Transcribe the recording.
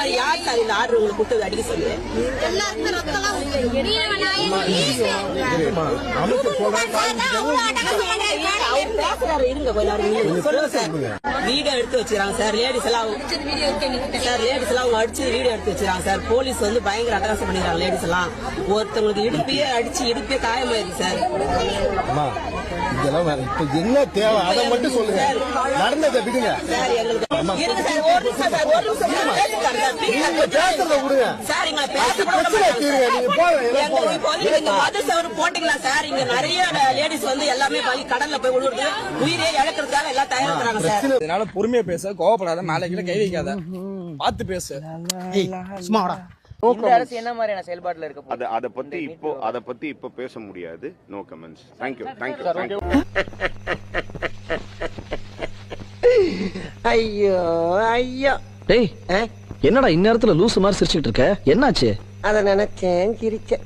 யார் சார் இந்த ஆர்டர் உங்களுக்கு கொடுத்தது அடிக்க சொல்லு? இருங்க சொல்லுங்க சார். வீடியோ எடுத்து வச்சுக்கிறாங்க சார். லேடிஸ் எல்லாம் அவங்க அடிச்சு வீடியோ எடுத்து வச்சுக்கிறாங்க சார். போலீஸ் வந்து பயங்கர அட்டகாசம் பண்ணிடுறாங்க. லேடிஸ் எல்லாம் ஒருத்தவங்களுக்கு இடுப்பையே அடிச்சு இடுப்பே காயமாயிருக்கு சார். இப்ப என்ன தேவை அதை மட்டும் சொல்லுங்க. நடந்ததை விடுங்க சார். எங்களுக்கு இருங்க சார். ஒரு நிமிஷம் சார். போட்டீங்களா சார்? இங்க நிறைய லேடிஸ் வந்து எல்லாமே கடல்ல போய் விழுறது, உயிரே இழக்கிறதுக்காக எல்லாம் தயாராகிறாங்க சார். இதனால பொறுமையா பேச, கோவப்படாத, மேலே கீழே கை வைக்காத, பார்த்து பேசு. இந்த அரசு என்ன மாதிரியான செயல்பாட்டுல இருக்க? அத பத்தி இப்போ பேச முடியாது. No comments. தேங்க்யூ. ஐயோ ஐயோ. டேய், என்னடா இந்நேரத்துல லூசு மாதிரி சிரிச்சுக்கிட்டு இருக்க? என்னாச்சு? அத நினைச்சேன், சிரிச்சேன்.